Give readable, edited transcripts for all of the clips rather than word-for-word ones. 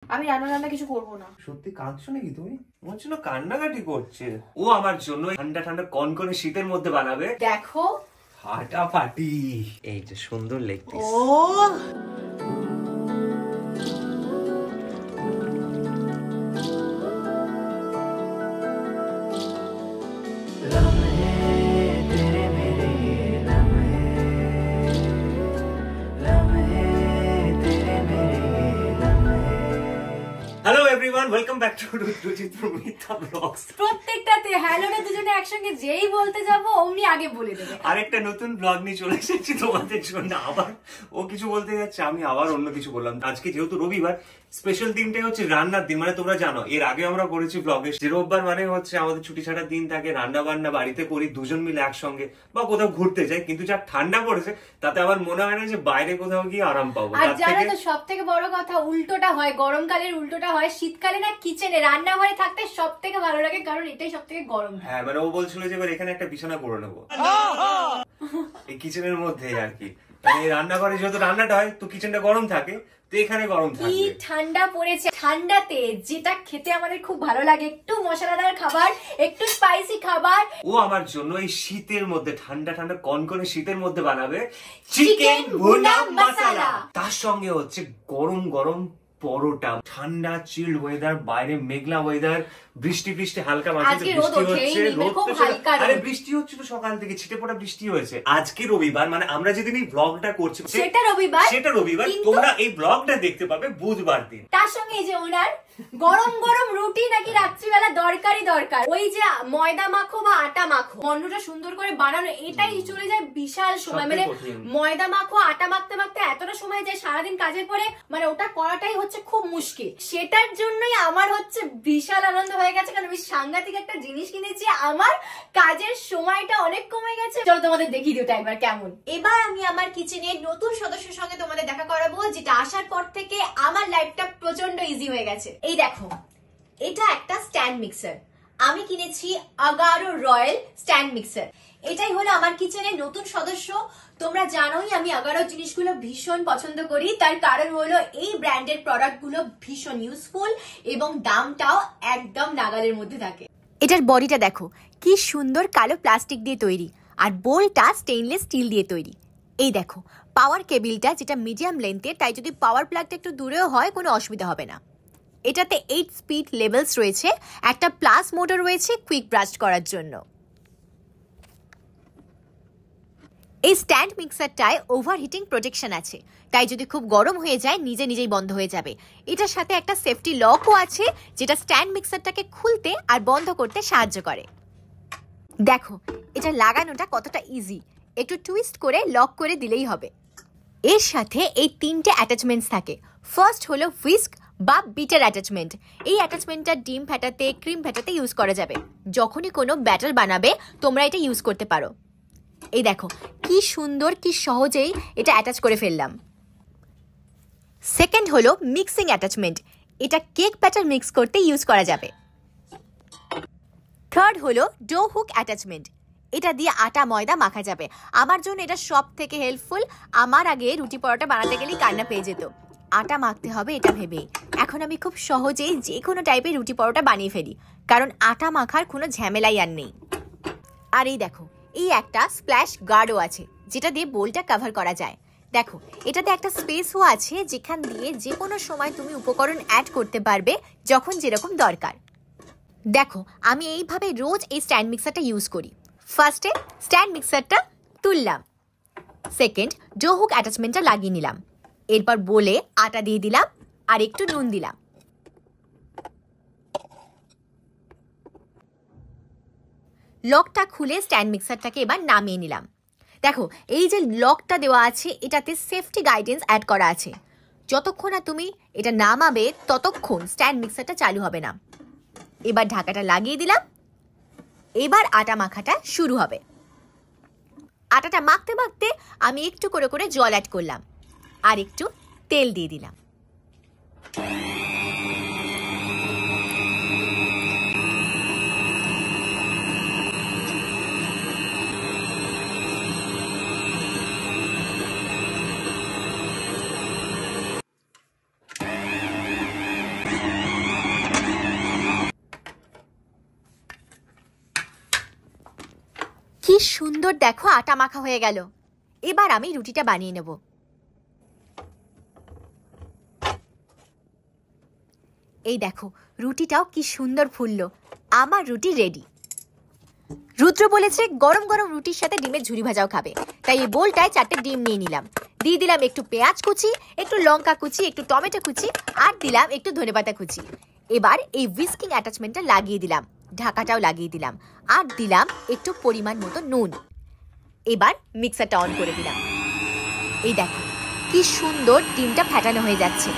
আমি রান্না কিছু করবো না। সত্যি কাঁদছো নাকি তুমি? মনে হচ্ছে না কান্নাকাটি করছে। ও আমার জন্য ঠান্ডা ঠান্ডা কনকনে শীতের মধ্যে বানাবে। দেখো ফাটাফাটি, এই যে সুন্দর লেগ পিস। ও hello everyone, welcome back to রুচিত্র মিথ্যা ব্লগস। প্রত্যেকটাতে হ্যালোটা দুজনে একসঙ্গে যেই বলতে যাব অমনি আগে বলে দেবে। আরেকটা নতুন ব্লগ নিয়ে চলে এসেছি তোমাদের জন্য। আবার ও কিছু বলতে যাচ্ছে, আমি আবার অন্য কিছু বললাম। আজকে যেহেতু রবিবার, স্পেশাল দিনটাই হচ্ছে রান্নার দিন। মানে তোমরা জানো এর আগে আমরা করেছি ব্লগে যে রোববার মানে হচ্ছে আমাদের ছুটি ছাড়ার দিন থাকে, রান্না বান্না বাড়িতে করি দুজন মিলে একসঙ্গে, বা কোথাও ঘুরতে যাই। কিন্তু যা ঠান্ডা পড়েছে তাতে আমার মনে হয় না যে বাইরে কোথাও গিয়ে আরাম পাবো। আর জানো তো সব থেকে বড় কথা, উল্টোটা হয়, গরমকালের উল্টোটা হয়। শীতকালে না কিচেনে রান্নাঘরে থাকতে সব থেকে ভালো লাগে, কারণ এটাই সব থেকে গরম। হ্যাঁ, মানে ও বলছিল যে এবার এখানে একটা বিছানা করে নেবো এই কিচেনের মধ্যে আর কি। মানে রান্নাঘরে যেহেতু রান্নাটা হয় তো কিচেনটা গরম থাকে, তো এখানে গরম থাকে। কি ঠান্ডা পড়েছে, ঠান্ডাতে যেটা খেতে আমাদের খুব ভালো লাগে, একটু মশলাদার খাবার, একটু স্পাইসি খাবার, ও আমার জন্য এই শীতের মধ্যে ঠান্ডা ঠান্ডা কনকনে শীতের মধ্যে বানাবে চিকেন ভুনা মশলা। তার সঙ্গে হচ্ছে গরম গরম পরোটা। ঠান্ডা চিল্ড ওয়েদার, বাইরে মেঘলা ওয়েদার, বৃষ্টি বৃষ্টি হালকা মাঝে বৃষ্টি হচ্ছে। আরে বৃষ্টি হচ্ছিল সকাল থেকে, ছিটে পড়া বৃষ্টি হয়েছে। আজকে রবিবার, মানে আমরা যেদিন এই ব্লগটা করছি সেটা রবিবার। তোমরা এই ব্লগটা দেখতে পাবে বুধবার দিন। তার সঙ্গে এই যে ওনার গরম গরম রুটি নাকি রাত্রিবেলা দরকার। ওই যে ময়দা মাখো বা আটা মাখো, পণ্যটা সুন্দর করে বানানো, এটাই চলে যায় বিশাল সময়। মানে ময়দা মাখো, আটা মাখতে মাখতে এতটা সময় যায় সারাদিন কাজের পরে, মানে ওটা করাটাই হচ্ছে খুব মুশকিল। সেটার জন্যই আমার হচ্ছে বিশাল আনন্দ হয়ে গেছে, কারণ আমি সাংঘাতিক একটা জিনিস কিনেছি। আমার কাজের সময়টা অনেক কমে গেছে। চলো তোমাদের দেখিয়ে দিই ওটা একবার কেমন। এবার আমি আমার কিচেনের নতুন সদস্যের সঙ্গে তোমাদের দেখা করাবো, যেটা আসার পর থেকে আমার লাইফটা প্রচন্ড ইজি হয়ে গেছে। এই দেখো, এটা একটা স্ট্যান্ড মিক্সার। আমি কিনেছি আগারো রয়্যাল স্ট্যান্ড মিক্সার। এটাই হলো আমার কিচেনের নতুন সদস্য। তোমরা জানোই আমি আগারো জিনিসগুলো ভীষণ পছন্দ করি, তার কারণ হলো এই ব্র্যান্ডের প্রোডাক্ট গুলো ভীষণ ইউজফুল এবং দামটাও একদম নাগালের মধ্যে থাকে। এটার বডিটা দেখো কি সুন্দর, কালো প্লাস্টিক দিয়ে তৈরি, আর বোলটা স্টেইনলেস স্টিল দিয়ে তৈরি। এই দেখো পাওয়ার কেবিলটা, যেটা মিডিয়াম লেন্থের, তাই যদি পাওয়ার প্লাগটা একটু দূরেও হয় কোনো অসুবিধা হবে না। এটাতে 8 স্পিড লেভেলস রয়েছে, একটা প্লাস মোটর রয়েছে কুইক ব্রাস্ট করার জন্য। এই স্ট্যান্ড মিক্সারটায় ওভারহিটিং প্রোটেকশন আছে, তাই যদি খুব গরম হয়ে যায় নিজেই বন্ধ হয়ে যাবে। এটার সাথে একটা সেফটি লকও আছে, যেটা স্ট্যান্ড মিক্সারটাকে খুলতে আর বন্ধ করতে সাহায্য করে। দেখো এটা লাগানোটা কতটা ইজি, একটু টুইস্ট করে লক করে দিলেই হবে। এর সাথে এই 3টে অ্যাটাচমেন্টস থাকে। ফার্স্ট হলো হুইস্ক বা বিটার অ্যাটাচমেন্ট। এই অ্যাটাচমেন্টটা ডিম ফেটাতে, ক্রিম ফেটাতে ইউজ করা যাবে। যখনই কোনো ব্যাটার বানাবে তোমরা এটা ইউজ করতে পারো। এই দেখো কি সুন্দর, কি সহজেই এটা অ্যাটাচ করে ফেললাম। সেকেন্ড হলো মিক্সিং অ্যাটাচমেন্ট। এটা কেক ব্যাটার মিক্স করতে ইউজ করা যাবে। থার্ড হলো ডো হুক অ্যাটাচমেন্ট। এটা দিয়ে আটা ময়দা মাখা যাবে। আমার জন্য এটা সব থেকে হেল্পফুল। আমার আগে রুটি পরোটা বানাতে গেলেই কান্না পেয়ে যেত, আটা মাখতে হবে এটা ভেবেই। এখন আমি খুব সহজেই যে কোনো টাইপের রুটি পরোটা বানিয়ে ফেলি, কারণ আটা মাখার কোনো ঝামেলাই আর নেই। আর এই দেখো এই একটা স্প্ল্যাশ গার্ডও আছে, যেটা দিয়ে বোলটা কভার করা যায়। দেখো এটাতে একটা স্পেসও আছে, যেখান দিয়ে যে কোনো সময় তুমি উপকরণ অ্যাড করতে পারবে যখন যেরকম দরকার। দেখো আমি এইভাবে রোজ এই স্ট্যান্ড মিক্সারটা ইউজ করি। ফার্স্টে স্ট্যান্ড মিক্সারটা তুললাম, সেকেন্ড ডো হুক অ্যাটাচমেন্টটা লাগিয়ে নিলাম, এরপর বলে আটা দিয়ে দিলাম আর একটু নুন দিলাম। লকটা খুলে স্ট্যান্ড মিক্সারটাকে এবার নামিয়ে নিলাম। দেখো এই যে লকটা দেওয়া আছে, এটাতে সেফটি গাইডেন্স অ্যাড করা আছে। যতক্ষণ না তুমি এটা নামাবে ততক্ষণ স্ট্যান্ড মিক্সারটা চালু হবে না। এবার ঢাকাটা লাগিয়ে দিলাম, এবার আটা মাখাটা শুরু হবে। আটাটা মাখতে মাখতে আমি একটু করে করে জল অ্যাড করলাম আর একটু তেল দিয়ে দিলাম। কি সুন্দর দেখো আটা মাখা হয়ে গেল। এবার আমি রুটিটা বানিয়ে নেব। এই দেখো রুটিটাও কি সুন্দর ফুললো। আমার রুটি রেডি। রুদ্র বলেছে গরম গরম রুটির সাথে ডিমের ঝুরি ভাজাও খাবে, তাই এই বোলটায় 4টে ডিম নিয়ে নিলাম। দিয়ে দিলাম একটু পেঁয়াজ কুচি, একটু লঙ্কা কুচি, একটু টমেটো কুচি, আর দিলাম একটু ধনেপাতা কুচি। এবার এই হুইস্কিং অ্যাটাচমেন্টটা লাগিয়ে দিলাম, ঢাকাটাও লাগিয়ে দিলাম, আর দিলাম একটু পরিমাণ মতো নুন। এবার মিক্সারটা অন করে দিলাম। এই দেখো কি সুন্দর ডিমটা ফেটানো হয়ে যাচ্ছে।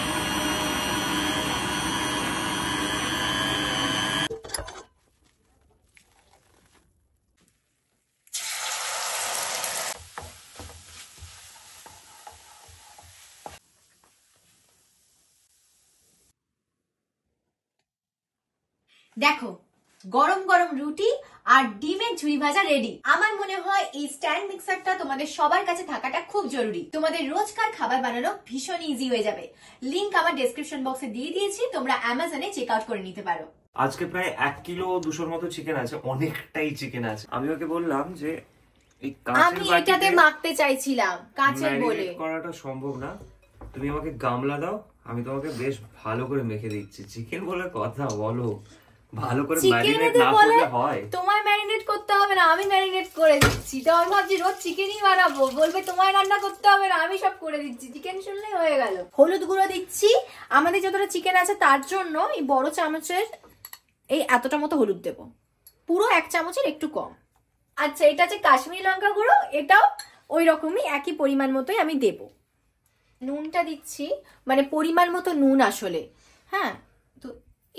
দেখো গরম গরম রুটি আর ডিমের ঝুরি ভাজা রেডি। আমার মনে হয় এই স্ট্যান্ড মিক্সারটা তোমাদের সবার কাছে থাকাটা খুব জরুরি। তোমাদের রোজকার খাবার বানানো ভীষণ ইজি হয়ে যাবে। লিংক আমার ডেসক্রিপশন বক্সে দিয়ে দিয়েছি, তোমরা অ্যামাজনে চেক আউট করে নিতে পারো। আজকে প্রায় 1 কিলো 200 মতো চিকেন আছে, অনেকটাই চিকেন আছে। আমি ওকে বললাম যে এই আমি এটাতে মাখতে চাইছিলাম, কাঁচের বলে করাটা সম্ভব না। তুমি আমাকে গামলা দাও, আমি তোমাকে বেশ ভালো করে মেখে দিচ্ছি। চিকেন বলে কথা বলো, ভালো করে ম্যারিনেট না করলে হয়? তোমায় ম্যারিনেট করতে হবে না, আমি ম্যারিনেট করে দিচ্ছি। তো আমি ভাবছি রোজ চিকেনই বানাবো, বলবে তোমায় রান্না করতে হবে না, আমি সব করে দিচ্ছি। চিকেন শুনলেই হয়ে গেল। হলুদ গুঁড়ো দিচ্ছি, আমাদের যতটা চিকেন আছে তার জন্য এই বড় চামচের এই এতটা মতো হলুদ দেব, পুরো 1 চামচের একটু কম। আচ্ছা এটা আছে কাশ্মীরি লঙ্কা গুঁড়ো, এটাও ওই রকমই একই পরিমাণ মতোই আমি দেব। নুনটা দিচ্ছি, মানে পরিমাণ মতো নুন আসলে। হ্যাঁ তো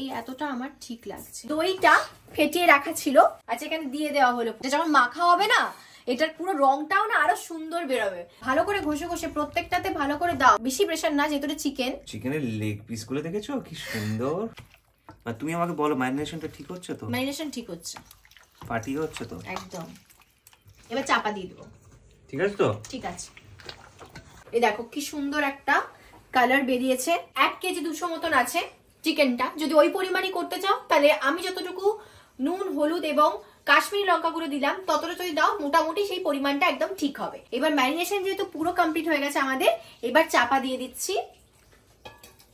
এই এতটা আমার ঠিক লাগছে। দইটা ফেটিয়ে রাখা ছিল, আচ্ছা এখানে দিয়ে দেওয়া হলো। যখন মাখা হবে না এটার পুরো রংটাও না আরো সুন্দর বেরোবে। ভালো করে ঘষে ঘষে প্রত্যেকটাতে ভালো করে দাও, বেশি প্রেসার না, যেহেতু চিকেন। চিকেনের লেগ পিস গুলো দেখেছো কি সুন্দর। আর তুমি আমাকে বলো ম্যারিনেশনটা ঠিক হচ্ছে তো? ম্যারিনেশন ঠিক হচ্ছে, পার্টি হচ্ছে তো একদম। এবার চাপা দিয়ে দেবো। ঠিক আছে তো? ঠিক আছে। এই দেখো কি সুন্দর একটা কালার বেরিয়েছে। 1 কেজি 200 মতন আছে চিকেনটা। যদি ওই পরিমাণই করতে চাও তাহলে আমি যতটুকু নুন হলুদ এবং কাশ্মীরি লঙ্কা গুঁড়ো দিলাম ততটা যদি দাও মোটামুটি সেই পরিমাণটা একদম ঠিক হবে। এবার ম্যারিনেশন যেহেতু পুরো কমপ্লিট হয়ে গেছে আমাদের, এবার চাপা দিয়ে দিচ্ছি।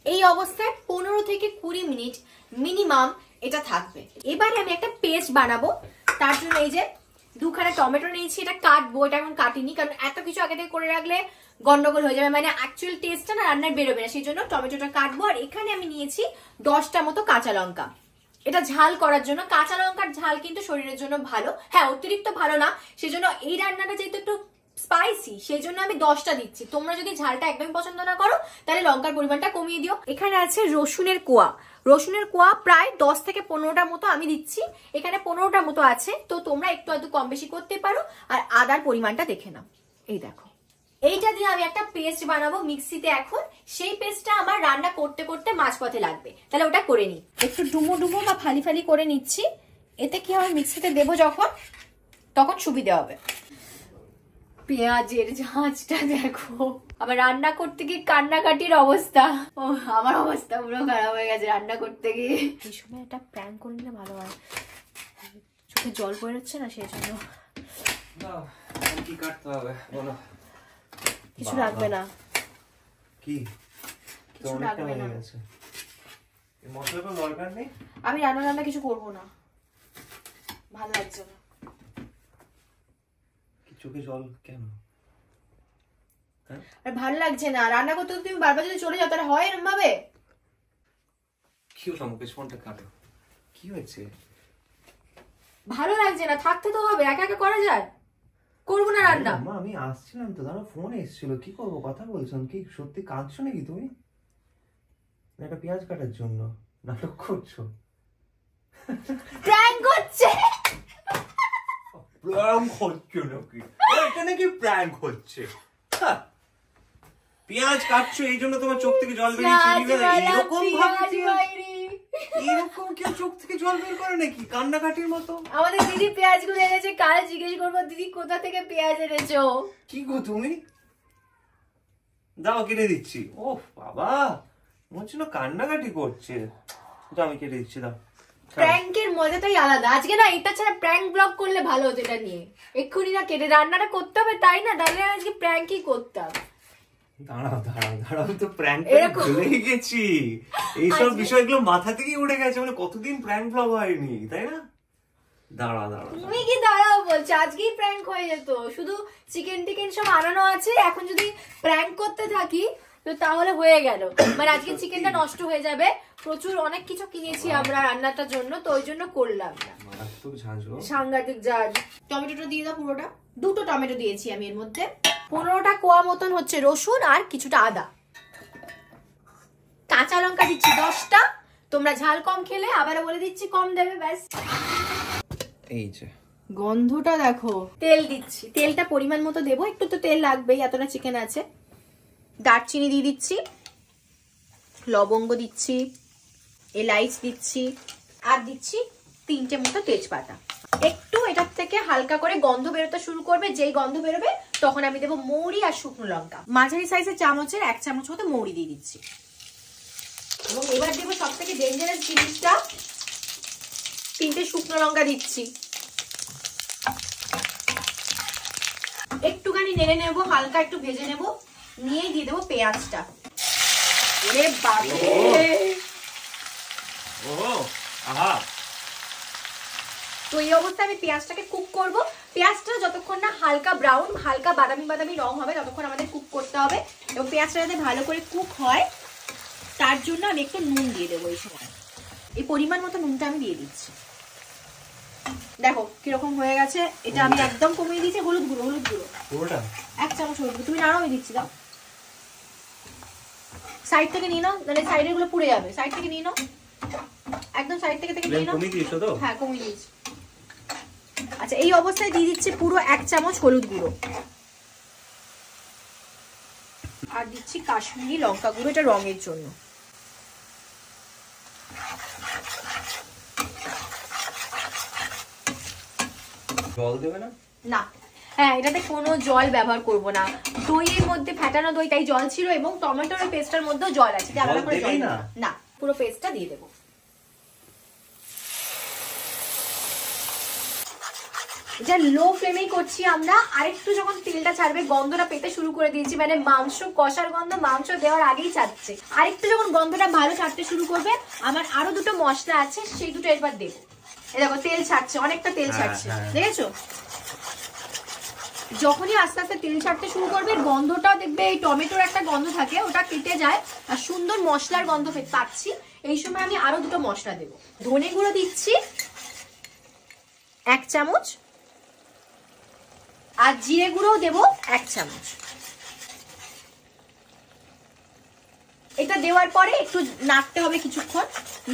এই অবস্থায় 15 থেকে 20 মিনিট মিনিমাম এটা থাকবে। এবারে আমি একটা পেস্ট বানাবো, তার জন্য এই যে 2খানা টমেটো নিয়েছি। এটা কাটবো, এটা এখন কাটিনি কারণ এত কিছু আগে থেকে করে রাখলে গন্ডগোল হয়ে যাবে, মানে অ্যাকচুয়াল টেস্টটা না রান্নার বেরোবে না, সেই জন্য টমেটোটা কাটবো। আর এখানে আমি নিয়েছি 10টা মতো কাঁচা লঙ্কা, এটা ঝাল করার জন্য। কাঁচা লঙ্কার ঝাল কিন্তু শরীরের জন্য ভালো, হ্যাঁ অতিরিক্ত ভালো না, সেজন্য এই রান্নাটা যেহেতু একটু স্পাইসি সেই জন্য আমি 10টা দিচ্ছি। তোমরা যদি ঝালটা একদমই পছন্দ না করো তাহলে লঙ্কার পরিমাণটা কমিয়ে দিও। এখানে আছে রসুনের কোয়া, রসুনের কোয়া প্রায় 10 থেকে 15টা মতো আমি দিচ্ছি। এখানে 15টা মতো আছে, তো তোমরা একটু হয়তো কম বেশি করতে পারো। আর আদার পরিমাণটা দেখে নাও। এই দেখো এইটা দিয়ে আমি একটা পেস্ট বানাবো মিক্সিতে এখন। সেই পেস্টটা আমার রান্না করতে করতে মাঝপথে লাগবে, তাহলে ওটা করে নিই। একটু ডুমো ডুমো বা ফালি ফালি করে নিচ্ছি, এতে কি হবে মিক্সিতে দেবো যখন তখন সুবিধা হবে। পেঁয়াজের ঝাঁঝটা দেখো, আবার রান্না করতে গিয়ে কান্নাকাটির অবস্থা। ও আমার অবস্থা পুরো খারাপ হয়ে গেছে রান্না করতে গিয়ে। এই সময় একটা প্র্যাঙ্ক করে নিলে ভালো হয়, চোখে জল বেরোচ্ছে না সেই জন্য। কি কাটতে হবে বলো? কিছু লাগবে না। কি কিছু লাগবে না, এই মশলাটা দরকার নেই। আমি রান্না কিছু করব না, ভালো লাগছে না। চোখে জল কেন? আর ভালো লাগছে না রান্না করতে, তুমি বারবার যদি চলে যাও তাহলে হয় এরকম ভাবে? কি হলো মুকেশ, ফোনটা কাটো। কি হয়েছে? ভালো লাগছে না, থাকতে তো হবে, একা একা করা যায়? করবো না রান্না। মা আমি আসছিলাম তো, দাঁড়া ফোন এসেছিল, কি করবো কথা বলছিলাম। কি সত্যি কাঁদছো নাকি তুমি? একটা পেঁয়াজ কাটার জন্য নাটক করছো? প্র্যাঙ্ক হচ্ছে। প্র্যাঙ্ক হচ্ছে নাকি? এটা নাকি প্র্যাঙ্ক হচ্ছে? পেঁয়াজ কাটছো এই জন্য তোমার চোখ থেকে জল বেরিয়েছে? এরকম ভাবে এরকম কেউ চোখ থেকে জল বের করে নাকি কান্নাকাটির মতো? আমাদের দিদি পেঁয়াজ গুলো এনেছে, কাল জিজ্ঞেস করবো দিদি কোথা থেকে পেঁয়াজ এনেছো। কি গো তুমি? দাও কিনে দিচ্ছি। ও বাবা মনে হচ্ছে না কান্নাকাটি করছে। তো আমি কেটে দিচ্ছি, দাও। প্র্যাঙ্কের মজাটাই আলাদা। আজকে না এটা ছাড়া প্র্যাঙ্ক ব্লগ করলে ভালো হতো, এটা নিয়ে এক্ষুনি না কেটে রান্নাটা করতে হবে, তাই না? তাহলে আজকে প্র্যাঙ্কই করতাম। দাঁড়াও তো, প্র্যাঙ্ক ভুলে গেছি। এইসব বিষয়গুলো মাথা থেকেই উঠে গেছে, মানে কতদিন প্র্যাঙ্ক ব্লগ হয়নি, তাই না? দাঁড়া তুমি কি দাঁড়াও বলছো? আজকেই প্র্যাঙ্ক হয়ে যেত, শুধু চিকেন টিকেন সব আনানো আছে। এখন যদি প্র্যাঙ্ক করতে থাকি তো তাহলে হয়ে গেল, মানে আজকে চিকেনটা নষ্ট হয়ে যাবে। প্রচুর অনেক কিছু কিনেছি আমরা রান্নাটার জন্য, তো ওই জন্য করলাম না। সাংঘাতিক ঝাঁজ। টমেটোটা দিয়ে দাও পুরোটা। 2টো টমেটো দিয়েছি আমি এর মধ্যে। 15টা কোয়া মতন হচ্ছে রসুন আর কিছুটা আদা। কাঁচা লঙ্কা দিচ্ছি 10টা। তোমরা ঝাল কম খেলে আবারও বলে দিচ্ছি কম দেবে, ব্যাস। এই যে গন্ধটা দেখো। তেল দিচ্ছি, তেলটা পরিমাণ মতো দেবো, একটু তো তেল লাগবেই, এতটা চিকেন আছে। দারচিনি দিয়ে দিচ্ছি, লবঙ্গ দিচ্ছি, এলাইচ দিচ্ছি, আর দিচ্ছি 3টে মতো তেজপাতা। একটু এটার থেকে হালকা করে গন্ধ বেরোতে শুরু করবে, যেই গন্ধ বেরোবে তখন আমি দেবো মৌরি আর শুকনো লঙ্কা। মাঝারি সাইজের চামচের 1 চামচ মতো মৌরি দিয়ে দিচ্ছি। এবং এবার দেবো সব থেকে ডেঞ্জারাস জিনিসটা, 3টে শুকনো লঙ্কা দিচ্ছি। একটুখানি নেড়ে নেবো, হালকা একটু ভেজে নেবো, নিয়েই দিয়ে দেবো পেঁয়াজটা। ওরে বাবারে, তো এই অবস্থায় আমি পেঁয়াজটাকে কুক করব। পেঁয়াজটা যতক্ষণ না হালকা ব্রাউন, হালকা বাদামি বাদামি রং হবে ততক্ষণ আমাদের কুক করতে হবে। এবং পেঁয়াজটা যাতে ভালো করে কুক হয় তার জন্য আমি একটু নুন দিয়ে দেবো এই সময়। এই পরিমাণ মতো নুনটা আমি দিয়ে দিচ্ছি। দেখো কিরকম হয়ে গেছে। এটা আমি একদম কমিয়ে দিয়েছি। হলুদ গুঁড়ো, হলুদ গুঁড়ো 1 চামচ হলুদ গুঁড়ো। তুমি নাও, আমি দিচ্ছি, দাও। সাইড থেকে নিয়ে নাও, মানে সাইডের গুলো পুড়ে যাবে। সাইড থেকে নিয়ে নাও, একদম সাইড থেকে নিয়ে নাও। হ্যাঁ, কমিয়ে দিয়েছি। আচ্ছা, এই অবস্থায় দিয়ে দিচ্ছি পুরো 1 চামচ হলুদ গুঁড়ো, আর দিচ্ছি কাশ্মীরি লঙ্কা গুঁড়ো, এটা রঙের জন্য। জল দেবে না? না, হ্যাঁ, এটাতে কোনো জল ব্যবহার করব না। দইয়ের মধ্যে ফেটানো দই, তাই জল ছিল, এবং টমেটোর পেস্টের মধ্যেও জল আছে, আলাদা করে জল না, পুরো পেস্টটা দিয়ে দেবো। এটা লো ফ্লেমেই করছি আমরা। আরেকটু যখন তেলটা ছাড়বে, গন্ধটা পেতে শুরু করে দিয়েছি, মানে মাংস কষার গন্ধ মাংস দেওয়ার আগেই ছাড়ছে। আরেকটু যখন গন্ধটা ভালো ছাড়তে শুরু করবে, আমার আরো 2টো মশলা আছে, সেই 2টো এবার দেবো। এই দেখো তেল ছাড়ছে, অনেকটা তেল ছাড়ছে, দেখেছো? যখনই আস্তে আস্তে তেল ছাড়তে শুরু করবে, গন্ধটা দেখবে, এই টমেটোর একটা গন্ধ থাকে, ওটা কেটে যায় আর সুন্দর মশলার গন্ধ পাচ্ছি। এই সময় আমি আরো 2টো মশলা দেবো। ধনে গুঁড়ো দিচ্ছি 1 চামচ, আর জিরে গুঁড়ো দেবো 1 চামচ। এটা দেওয়ার পরে একটু নাড়তে হবে কিছুক্ষণ।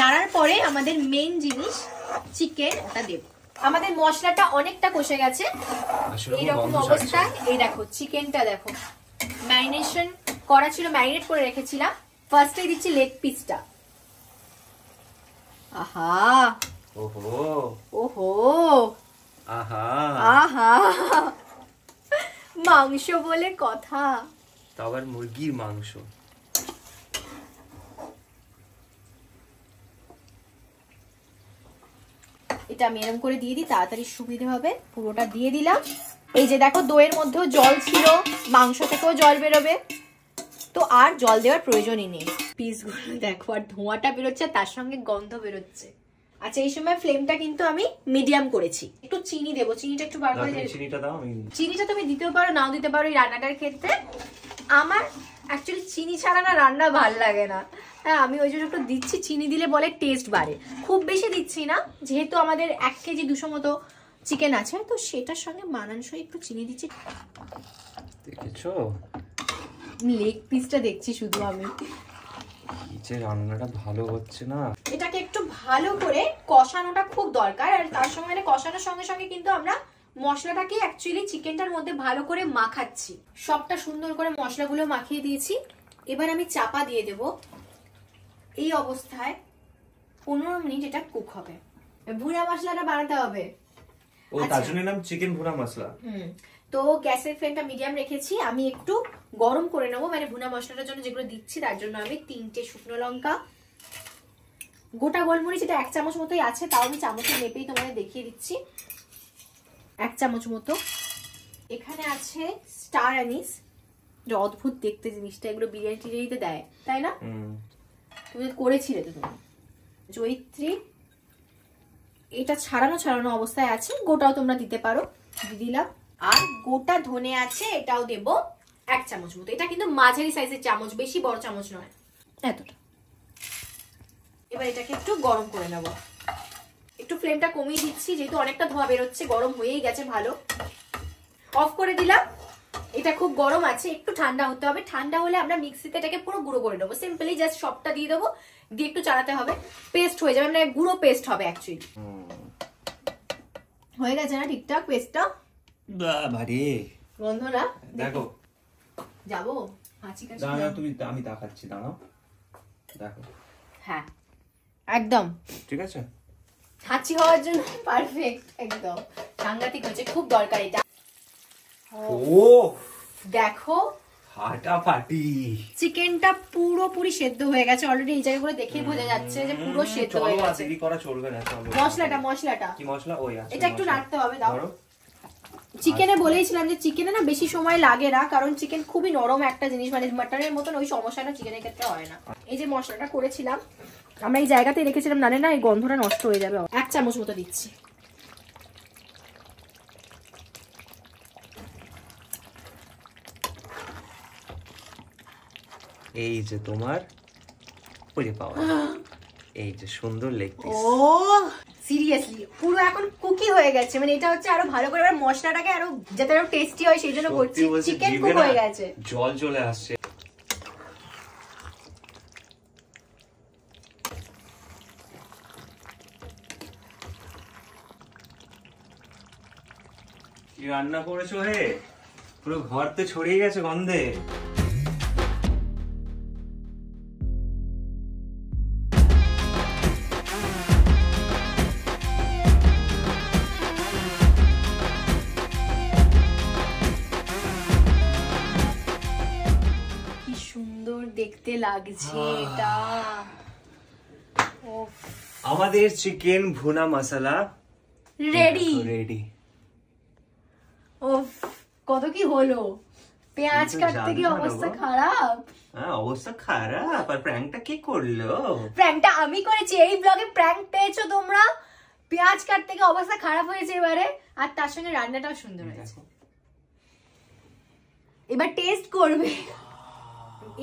নাড়ার পরে আমাদের মেইন জিনিস চিকেন, ওটা দেবো। আমাদের মশলাটা অনেকটা কষে গেছে। এইরকম অবস্থায় এই দেখো চিকেনটা দেখো ম্যারিনেশন করা ছিল, ম্যারিনেট করে রেখেছিলাম। ফার্স্টে দিচ্ছি লেগ পিসটা। আহা, ওহো, ওহো, আহা, আহা, মাংস বলে কথা, তাও আবার মুরগির মাংস। এটা আমি এরকম করে দিয়ে দিই, তাড়াতাড়ি সুবিধা হবে। পুরোটা দিয়ে দিলাম। এই যে দেখো দইয়ের মধ্যেও জল ছিল, মাংস থেকেও জল বেরোবে, তো আর জল দেওয়ার প্রয়োজনই নেই। পিসগুলো দেখো, আর ধোঁয়াটা বেরোচ্ছে, তার সঙ্গে গন্ধ বেরোচ্ছে। আচ্ছা, এই সময় ফ্লেমটা কিন্তু আমি মিডিয়াম করেছি। একটু চিনি দেবো, চিনিটা একটু বার করে দেবো। চিনিটা তুমি দিতেও পারো, নাও দিতে পারো এই রান্নাটার ক্ষেত্রে। আমার অ্যাকচুয়ালি চিনি ছাড়া না রান্না ভাল লাগে না, হ্যাঁ, আমি ওই জন্য একটু দিচ্ছি। চিনি দিলে বলে টেস্ট বাড়ে। খুব বেশি দিচ্ছি না, যেহেতু আমাদের 1 কেজি 200 মতো চিকেন আছে, তো সেটার সঙ্গে মানানসই একটু চিনি দিচ্ছি। দেখেছো, লেগ পিসটা দেখছি শুধু আমি। যে রান্নাটা ভালো হচ্ছে না, এটাকে একটু ভালো করে কষানোটা খুব দরকার। আর তার সঙ্গে মানে কষানোর সঙ্গে সঙ্গে কিন্তু আমরা মশলাটাকে অ্যাকচুয়ালি চিকেনটার মধ্যে ভালো করে মাখাচ্ছি। সবটা সুন্দর করে মশলাগুলো মাখিয়ে দিয়েছি। এবার আমি চাপা দিয়ে দেব। এই অবস্থায় 15 মিনিট এটা কুক হবে। ভুনা মশলাটা বানাতে হবে। ও তার জন্য নাম চিকেন ভুনা মশলা। তো গ্যাসের ফ্লেমটা মিডিয়াম রেখেছি, আমি একটু গরম করে নেবো, মানে ভুনা মশলাটার জন্য যেগুলো দিচ্ছি তার জন্য আমি 3টে শুকনো লঙ্কা, গোটা গোলমরিচ এটা 1 চামচ মতোই আছে, তাও আমি চামচে মেপেই তোমাদের দেখিয়ে দিচ্ছি, 1 চামচ মতো। এখানে আছে স্টার অ্যানিস, যে অদ্ভুত দেখতে জিনিসটা, এগুলো বিরিয়ানি টিরিয়ানিতে দেয় তাই না, তুমি করেছিলে তো তুমি। জয়িত্রী এটা ছাড়ানো অবস্থায় আছে, গোটাও তোমরা দিতে পারো, দিয়ে দিলাম। আর গোটা ধনে আছে, এটাও দেব 1 চামচ মতো, এটা কিন্তু মাঝারি সাইজের চামচ, বেশি বড় চামচ নয়, এতটা। এবার এটাকে একটু গরম করে নেব, একটু ফ্লেমটা কমিয়ে দিচ্ছি যেহেতু অনেকটা ধোঁয়া বেরোচ্ছে, গরম হয়েই গেছে ভালো। অফ করে দিলাম। এটা খুব গরম আছে, একটু ঠান্ডা হতে হবে, ঠান্ডা হলে আমরা মিক্সিতে এটাকে পুরো গুঁড়ো করে দেবো, সিম্পলি জাস্ট সবটা দিয়ে দেবো, দিয়ে একটু চালাতে হবে, পেস্ট হয়ে যাবে, মানে গুঁড়ো পেস্ট হবে অ্যাকচুয়ালি। হয়ে গেছে না ঠিকঠাক পেস্টটা? বাবারে গন্ধ না দেখো, যাবো হাঁচি কাশি। দাঁড়াও তুমি, আমি দেখাচ্ছি, দাঁড়াও দেখো। হ্যাঁ একদম ঠিক আছে, হাঁচি হওয়ার জন্য পারফেক্ট, একদম সাংঘাতিক হচ্ছে, খুব দরকার এটা। ও দেখো ফাটাফাটি, চিকেনটা পুরোপুরি সেদ্ধ হয়ে গেছে অলরেডি, এই জায়গাগুলো দেখে বোঝা যাচ্ছে যে পুরো সেদ্ধ হয়ে গেছে। দেরি করা চলবে না, চলো। মশলাটা কি মশলা? ওই আছে, এটা একটু নাড়তে হবে, দাও। চিকেনে বলেইছিলাম যে চিকেনে না বেশি সময় লাগে না, কারণ চিকেন খুবই নরম একটা জিনিস, মানে মাটনের মতন ওই সমস্যাটা চিকেনের ক্ষেত্রে হয় না। এই যে মশলাটা করেছিলাম আমরা এই জায়গাতে রেখেছিলাম, নালে না এই গন্ধটা নষ্ট হয়ে যাবে। 1 চামচ মতো দিচ্ছি। এই যে তোমার ওরে পাওয়া, এই যে সুন্দর লেগ পিস। ও সিরিয়াসলি পুরো এখন কুকি হয়ে গেছে, মানে এটা হচ্ছে আরো ভালো করে এবার মশলাটাকে আরো যাতে আরো টেস্টি হয় সেই জন্য করছি। চিকেন কুক হয়ে গেছে, জল চলে আসছে। কি রান্না করেছো হে, পুরো ঘরতে ছড়িয়ে গেছে গন্ধে। দেখতে লাগছে এটা। আমাদের চিকেন ভুনা মশলা রেডি। ওফ কত কি হলো, পেঁয়াজ কাটতে কি অবস্থা খারাপ? হ্যাঁ অবস্থা খারাপ, আর প্র্যাঙ্কটা কি করলো? প্র্যাঙ্কটা আমি করেছি, এই ব্লগে প্র্যাঙ্ক পেয়েছো তোমরা। পেঁয়াজ কাটতে কি অবস্থা খারাপ হয়েছে এবারে, আর তার সঙ্গে রান্নাটাও সুন্দর হয়েছে। এবার টেস্ট করবে।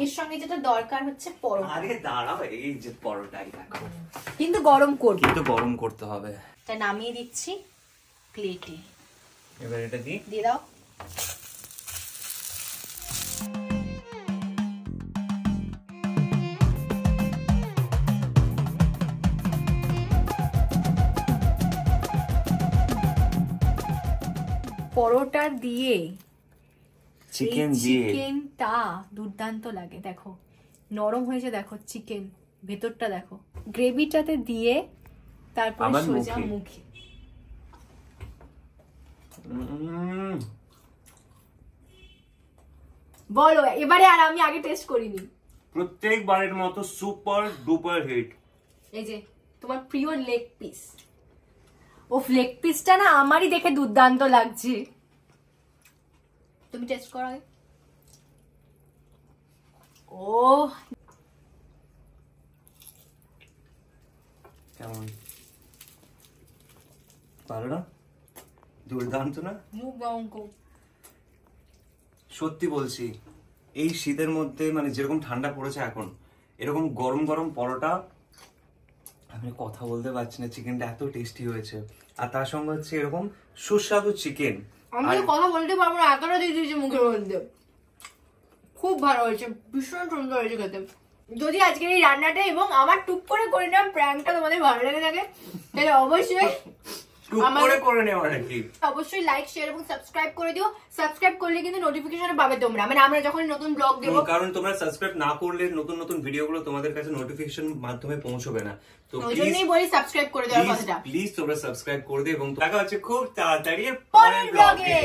এর সঙ্গে যেটা দরকার হচ্ছে পরোটা। আরে দাঁড়াও, এই যে পরোটাই দেখো, কিন্তু গরম করবে, কিন্তু গরম করতে হবে। তা নামিয়ে দিচ্ছি প্লেটে। এবার এটা দিয়ে দাও। পরোটা দিয়ে চিকেনটা দুর্দান্ত লাগে। দেখো নরম হয়েছে, দেখো চিকেন ভেতরটা দেখো, গ্রেভিটাতে দিয়ে তারপর সোজা মুখে। বলো এবারে, আর আমি আগে টেস্ট করিনি। প্রত্যেকবারের মতো সুপার ডুপার হিট। এই যে তোমার প্রিয় লেগ পিস। ও লেগ পিসটা না আমারই দেখে দুর্দান্ত লাগছে। তুমি টেস্ট করো আগে। ও কেমন, ভালো না? দুর্দান্ত না? সত্যি বলছি, এই শীতের মধ্যে মানে যেরকম ঠান্ডা পড়েছে এখন, এরকম গরম গরম পরোটা, আমি কথা বলতে পারছি না, চিকেনটা এত টেস্টি হয়েছে। আর তার সঙ্গে হচ্ছে এরকম সুস্বাদু চিকেন, আমি কথা বলতে পারবো না, এতটা দিয়ে দিয়েছি মুখের মধ্যে। খুব ভালো হয়েছে, ভীষণ সুন্দর হয়েছে খেতে। যদি আজকের এই রান্নাটা এবং আমার টুক করে নিলাম প্র্যাঙ্কটা তোমাদের ভালো লেগে থাকে, তাহলে অবশ্যই অবশ্যই লাইক শেয়ার এবং সাবস্ক্রাইব করে দিও। সাবস্ক্রাইব করলে কিন্তু নোটিফিকেশন পাবে তোমরা, মানে আমরা যখন নতুন ব্লগ দেব। কারণ তোমরা সাবস্ক্রাইব না করলে নতুন নতুন ভিডিওগুলো তোমাদের কাছে নোটিফিকেশন মাধ্যমে পৌঁছবে না। তো ওই জন্যই বলি সাবস্ক্রাইব করে দেওয়ার কথাটা। প্লিজ তোমরা সাবস্ক্রাইব করে দিও এবং দেখা হচ্ছে খুব তাড়াতাড়ি পরের ব্লগে।